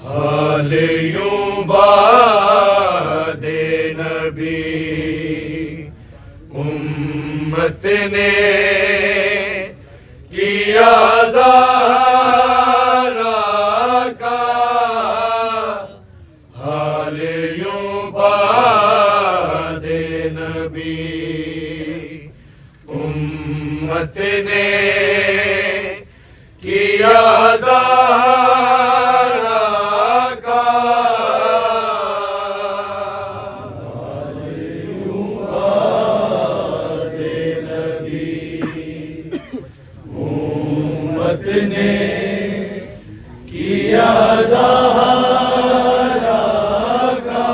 حال یوں باد نبی امت نے کیا زہرا کا، حال یوں باد نبی امت نے کیا زہرا کا، حال یوں باد نبی امت نے کیا زہرا کا،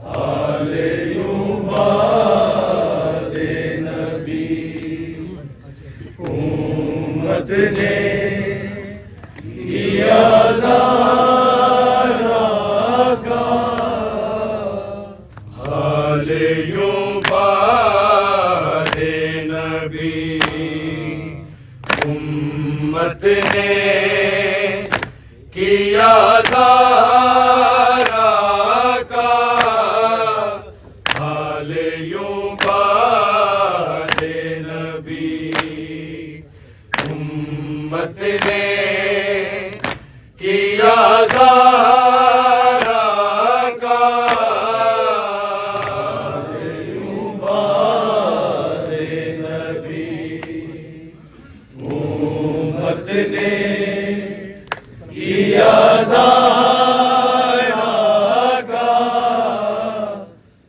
حال یوں باد نبی امت نے کیا زہرا کا، حال یوں باد نبی امت نے کیا زہرا کا، حال یوں باد نبی امت نے کیا زہرا کا، حال یوں باد نبی امت نے کیا زہرا کا،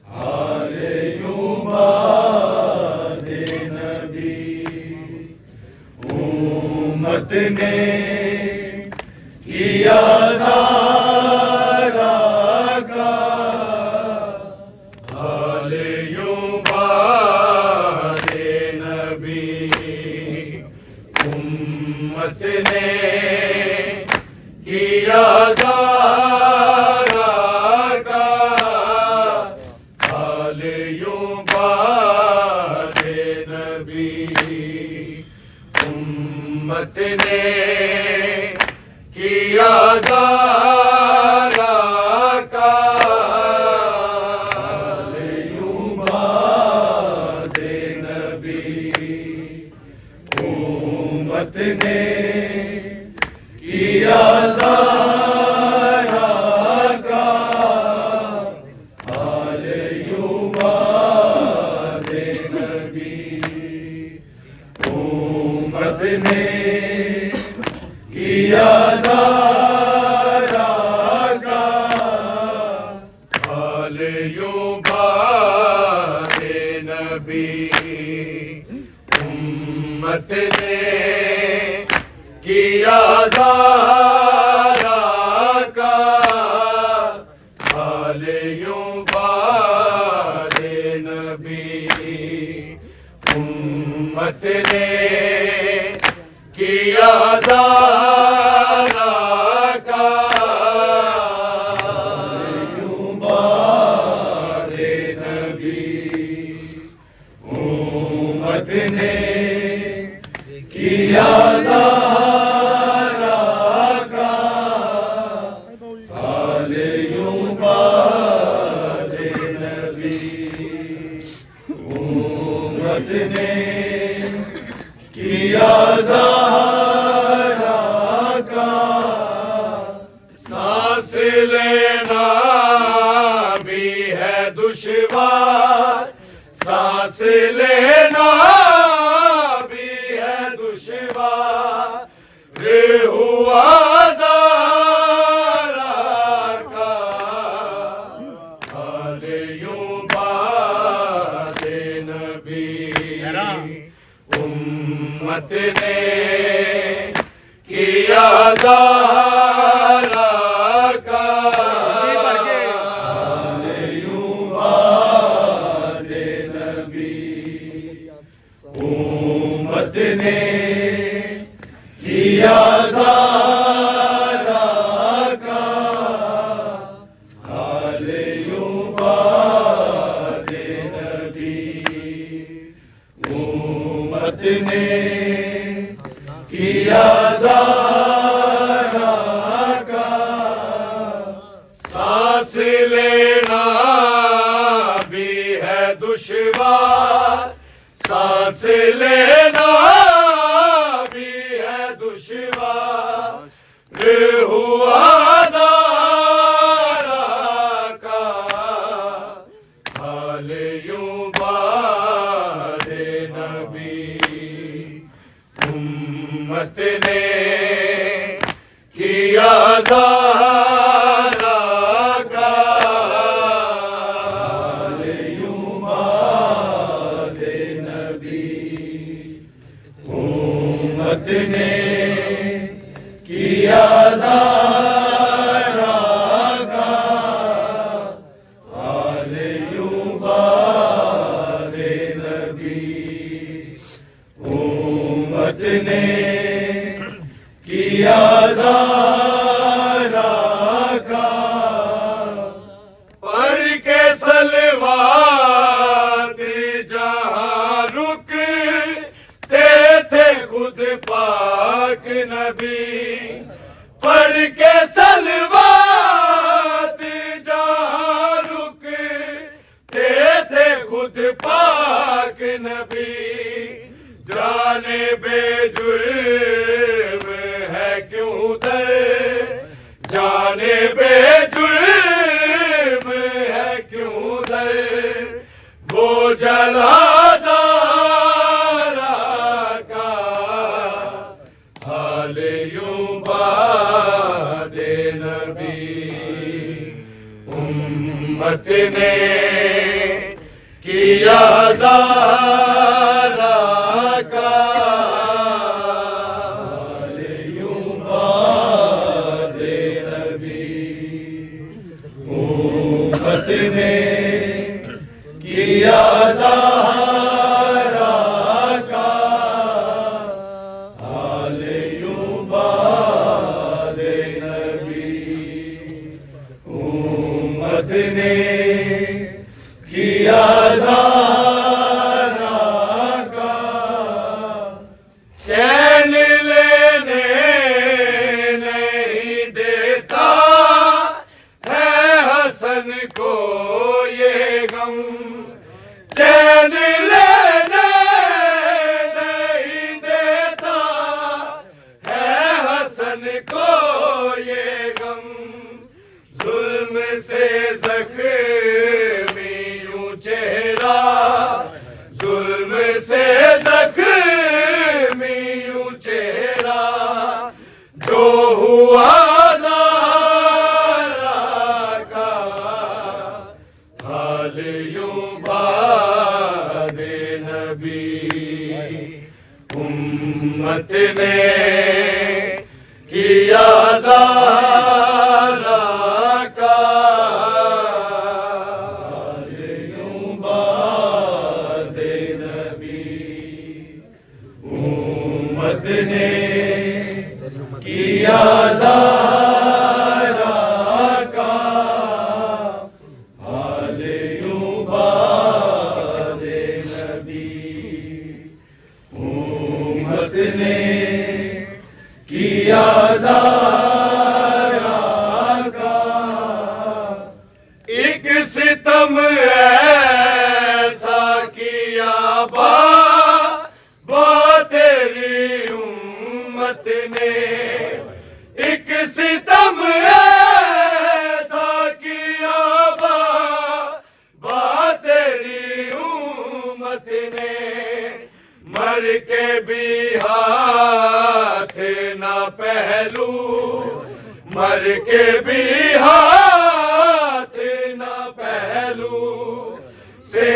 حال یوں باد نبی امت نے کیا زہرا کا، حال یوں باد نبی امت نے کیا زہرا کا، حال یوں باد نبی امت نے کیا زہرا کا، حال یوں باد نبی امت نے کیا زہرا کا، حال یوں باد نبی امت نے کیا زہرا کا، حال یوں باد نبی امت نے کیا زہرا کا، حال یوں باد نبی امت نے کیا زہرا کا، حال یوں باد نبی امت نے کیا زہرا کا، حال یوں باد نبی امت نے کیا زہرا کا، سانس لینا بھی ہے دشوار، سانس لینا بھی ہے دشوار، ہوا زہرا کا، حال یوں باد نبی امت نے کیا زہرا کا، حال یوں باد نبی لینا بھی ہے دشوار سانس لینا بھی ہے دشوار ہوا دارا کا حال یوں باد نبی امت نے کیا زہرا کا حال یوں باد نبی امت نے کیا زہرا کا حال یوں باد نبی امت نے کیا زہرا کا پڑھ کے صلوات جہاں رکتے تھے خود پاک نبی پڑھ کے صلوات جہاں رکتے تھے خود پاک نبی جانے بے جرم ہے کیوں در جانے بے جرم ہے کیوں در وہ جلا زارا کا حال یوں باد نبی امت نے کیا زہرا کا حال یوں باد نبی امت نے کیا زہرا کا حال یوں باد نبی امت نے کیا زہرا کا چین لینے نہیں دیتا ہے حسن کو یہ غم چین لینے نہیں دیتا ہے حسن کو یہ غم ظلم سے زخمی یوں چہرہ ظلم سے زخمی یوں چہرہ جو ہوا زارا کا حال یوں باد نبی امت نے کیا زہرا کا حال یوں باد نبی امت نے کیا زہرا کا حال یوں باد نبی امت نے کیا زہرا کا ایک ستم ایسا کیا با تیری امت نے ایک ستم ایسا کیا با تیری امت نے مر کے بھی ہاتھ نہ پہلو مر کے بھی ہاتھ نہ پہلو سے